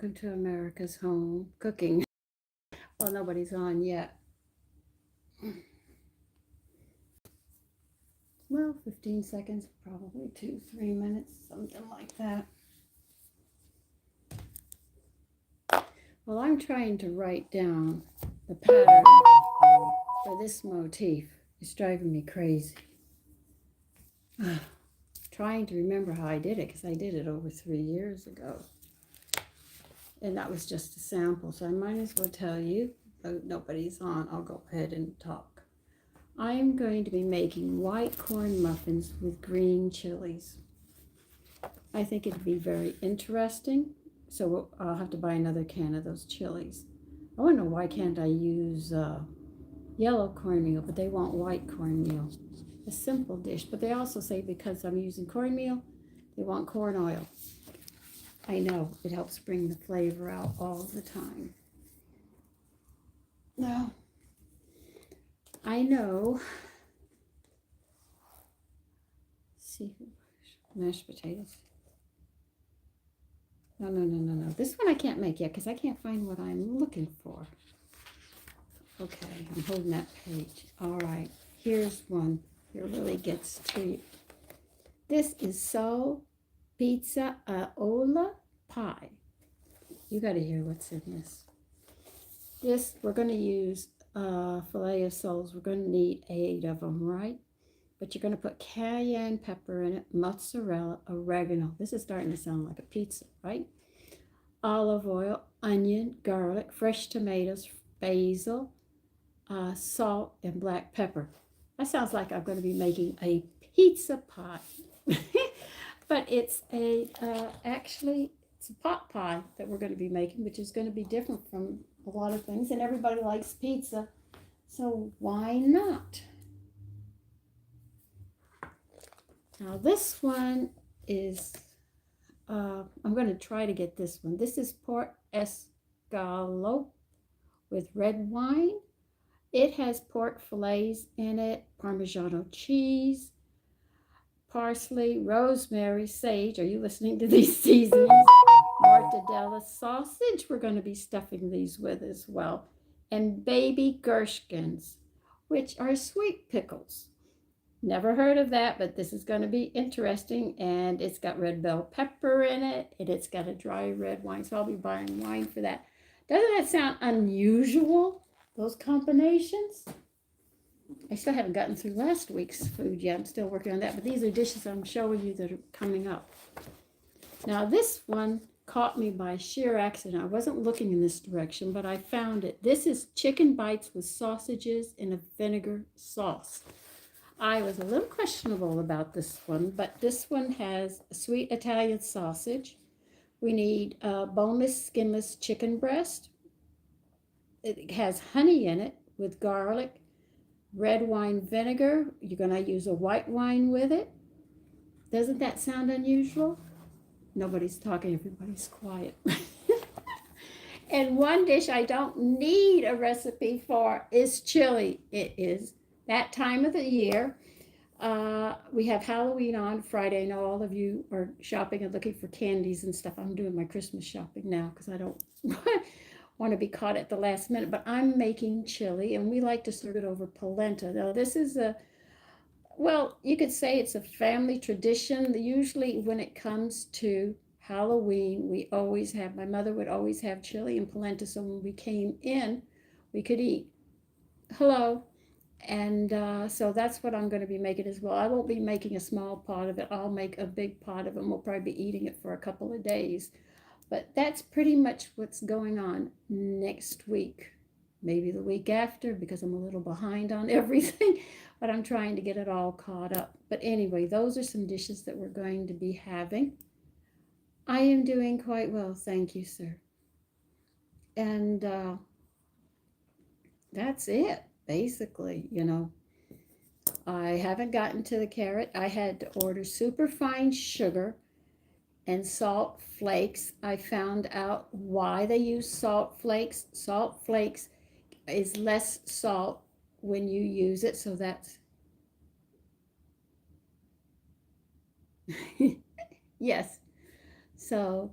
welcome to America's Home Cooking. Well, nobody's on yet. Well, 15 seconds, probably 2, 3 minutes, something like that. Well, I'm trying to write down the pattern for this motif. It's driving me crazy. Trying to remember how I did it because I did it over 3 years ago. And that was just a sample, so I might as well tell you. Nobody's on, I'll go ahead and talk. I'm going to be making white corn muffins with green chilies. I think it'd be very interesting. So I'll have to buy another can of those chilies. I wonder why can't I use yellow cornmeal, but they want white cornmeal. A simple dish, but they also say because I'm using cornmeal, they want corn oil. I know, it helps bring the flavor out all the time. Now, I know, see, mashed potatoes. No. This one I can't make yet because I can't find what I'm looking for. Okay, I'm holding that page. All right, here's one. It really gets to you. This is Soul Pizza Aola Pie. You got to hear what's in this. This, we're going to use filet of soles. We're going to need 8 of them, right? But you're going to put cayenne pepper in it, mozzarella, oregano. This is starting to sound like a pizza, right? Olive oil, onion, garlic, fresh tomatoes, basil, salt, and black pepper. That sounds like I'm going to be making a pizza pie. But it's actually, it's a pot pie that we're going to be making, which is going to be different from a lot of things. And everybody likes pizza, so why not? Now this one is, I'm going to try to get this one. This is pork escalope with red wine. It has pork fillets in it, Parmigiano cheese, parsley, rosemary, sage. Are you listening to these seasonings? Mortadella sausage we're going to be stuffing these with as well. And baby gherkins, which are sweet pickles. Never heard of that, but this is going to be interesting. And it's got red bell pepper in it, and it's got a dry red wine. So I'll be buying wine for that. Doesn't that sound unusual, those combinations? I still haven't gotten through last week's food yet. I'm still working on that. But these are dishes I'm showing you that are coming up. Now this one caught me by sheer accident. I wasn't looking in this direction, but I found it. This is chicken bites with sausages in a vinegar sauce. I was a little questionable about this one, but this one has a sweet Italian sausage. We need boneless, skinless chicken breast. It has honey in it with garlic, red wine vinegar. You're going to use a white wine with it. Doesn't that sound unusual? Nobody's talking, everybody's quiet. And one dish I don't need a recipe for is chili. It is that time of the year. We have Halloween on Friday. I know all of you are shopping and looking for candies and stuff. I'm doing my Christmas shopping now because I don't want to be caught at the last minute. But I'm making chili, and we like to serve it over polenta. Now, this is well, you could say it's a family tradition. Usually when it comes to Halloween, we always have, my mother would always have chili and polenta, so when we came in, we could eat. Hello. And so that's what I'm going to be making as well. I won't be making a small pot of it. I'll make a big pot of it, and we'll probably be eating it for a couple of days. But that's pretty much what's going on next week. Maybe the week after, because I'm a little behind on everything, but I'm trying to get it all caught up. But anyway, those are some dishes that we're going to be having. I am doing quite well, thank you, sir. And that's it, basically, you know. I haven't gotten to the carrot. I had to order super fine sugar and salt flakes. I found out why they use salt flakes. Salt flakes is less salt when you use it, so that's yes. So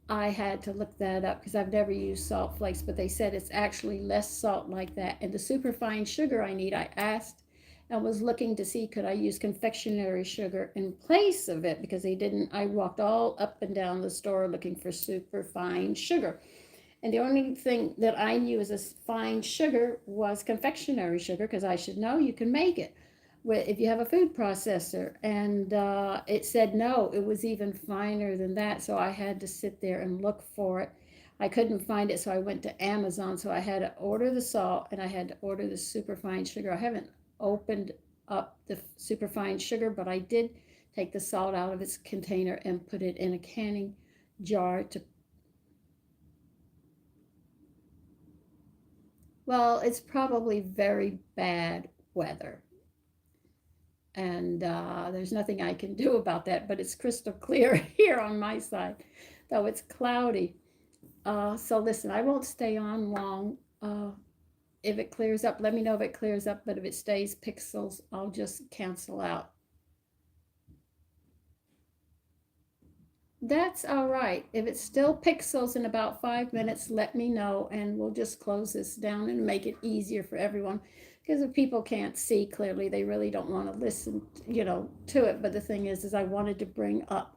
I had to look that up because I've never used salt flakes, but they said it's actually less salt like that. And the superfine sugar I need, I asked and was looking to see could I use confectionery sugar in place of it because they didn't. I walked all up and down the store looking for superfine sugar. And the only thing that I knew as a fine sugar was confectionery sugar because I should know you can make it if you have a food processor. And it said no, it was even finer than that. So I had to sit there and look for it. I couldn't find it, so I went to Amazon. So I had to order the salt and I had to order the superfine sugar. I haven't opened up the superfine sugar, but I did take the salt out of its container and put it in a canning jar to. Well, it's probably very bad weather. And there's nothing I can do about that, but it's crystal clear here on my side, though it's cloudy. So listen, I won't stay on long. If it clears up, let me know if it clears up, but if it stays pixels, I'll just cancel out. That's all right. If it's still pixels in about 5 minutes, let me know and we'll just close this down and make it easier for everyone. Because if people can't see clearly, they really don't want to listen, to it. But the thing is I wanted to bring up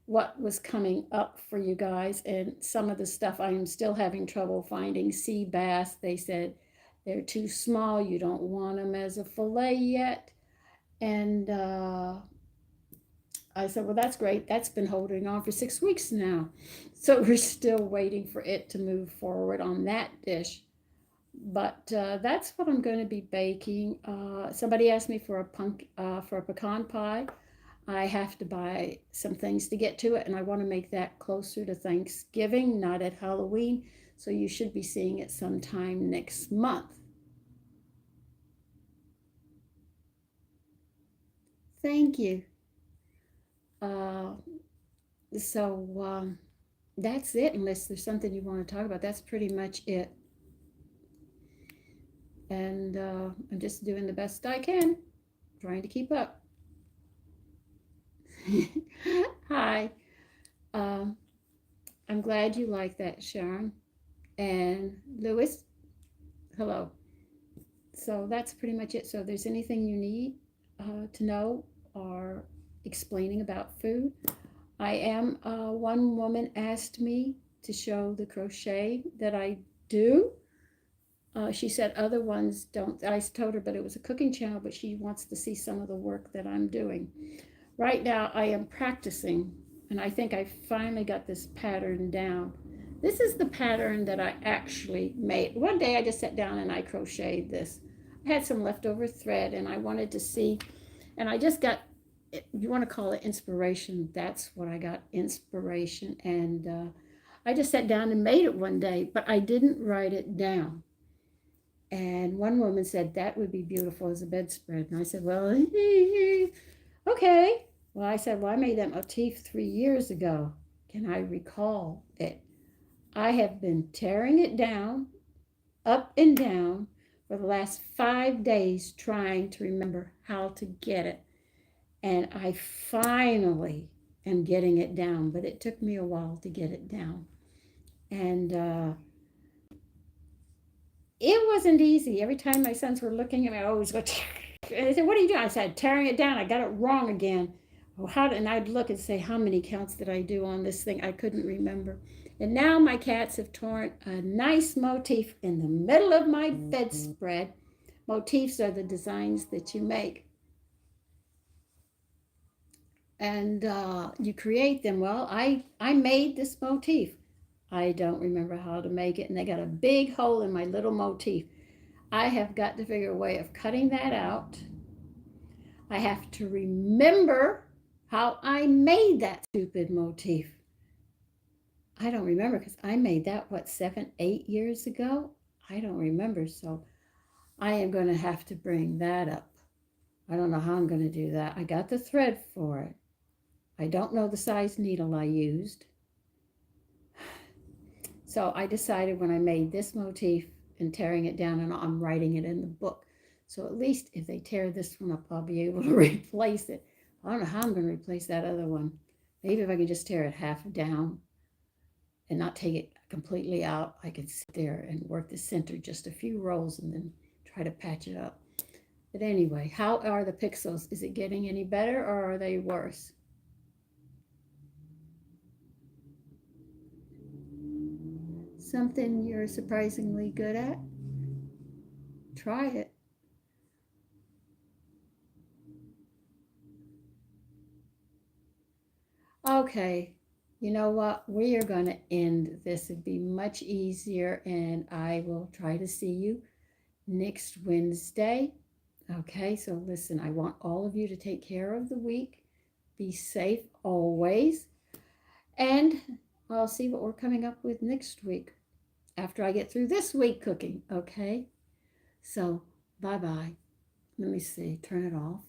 what was coming up for you guys and some of the stuff I am still having trouble finding. Sea bass, they said they're too small. You don't want them as a fillet yet. And I said, well, that's great. That's been holding on for 6 weeks now. So we're still waiting for it to move forward on that dish. But that's what I'm going to be baking. Somebody asked me for a pecan pie. I have to buy some things to get to it, and I want to make that closer to Thanksgiving, not at Halloween. So you should be seeing it sometime next month. Thank you. Uh, so that's it, unless there's something you want to talk about. That's pretty much it. And I'm just doing the best I can, trying to keep up. Hi. Um, I'm glad you like that, Sharon. And Lewis, hello. So that's pretty much it. So if there's anything you need to know or explaining about food, one woman asked me to show the crochet that I do. She said other ones don't. I told her, but it was a cooking channel, but she wants to see some of the work that I'm doing. Right now, I am practicing, and I think I finally got this pattern down. This is the pattern that I actually made. One day I just sat down and I crocheted this. I had some leftover thread and I wanted to see, and I just got, you want to call it inspiration. That's what I got, inspiration. And I just sat down and made it one day, but I didn't write it down. And one woman said that would be beautiful as a bedspread. And I said, well, okay. Well, I said, well, I made that motif 3 years ago. Can I recall it? I have been tearing it down, up and down, for the last 5 days trying to remember how to get it. And I finally am getting it down, but it took me a while to get it down. And it wasn't easy. Every time my sons were looking at me, I always go, and they said, what are you doing? I said, tearing it down. I got it wrong again. And I'd look and say, how many counts did I do on this thing? I couldn't remember. And now my cats have torn a nice motif in the middle of my bedspread. Motifs are the designs that you make. And you create them. Well, I made this motif. I don't remember how to make it. And they got a big hole in my little motif. I have got to figure a way of cutting that out. I have to remember how I made that stupid motif. I don't remember because I made that, 7, 8 years ago? I don't remember. So I am going to have to bring that up. I don't know how I'm going to do that. I got the thread for it. I don't know the size needle I used. So I decided when I made this motif and tearing it down, and I'm writing it in the book. So at least if they tear this one up, I'll be able to replace it. I don't know how I'm going to replace that other one. Maybe if I can just tear it half down. and not take it completely out. I can sit there and work the center just a few rows and then try to patch it up. But anyway, how are the pixels? Is it getting any better or are they worse? Something you're surprisingly good at? Try it. Okay, you know what? We are going to end this. It'd be much easier, and I will try to see you next Wednesday. Okay, so listen, I want all of you to take care of the week. Be safe always. And I'll see what we're coming up with next week after I get through this week cooking. Okay, so bye bye. Let me see, turn it off.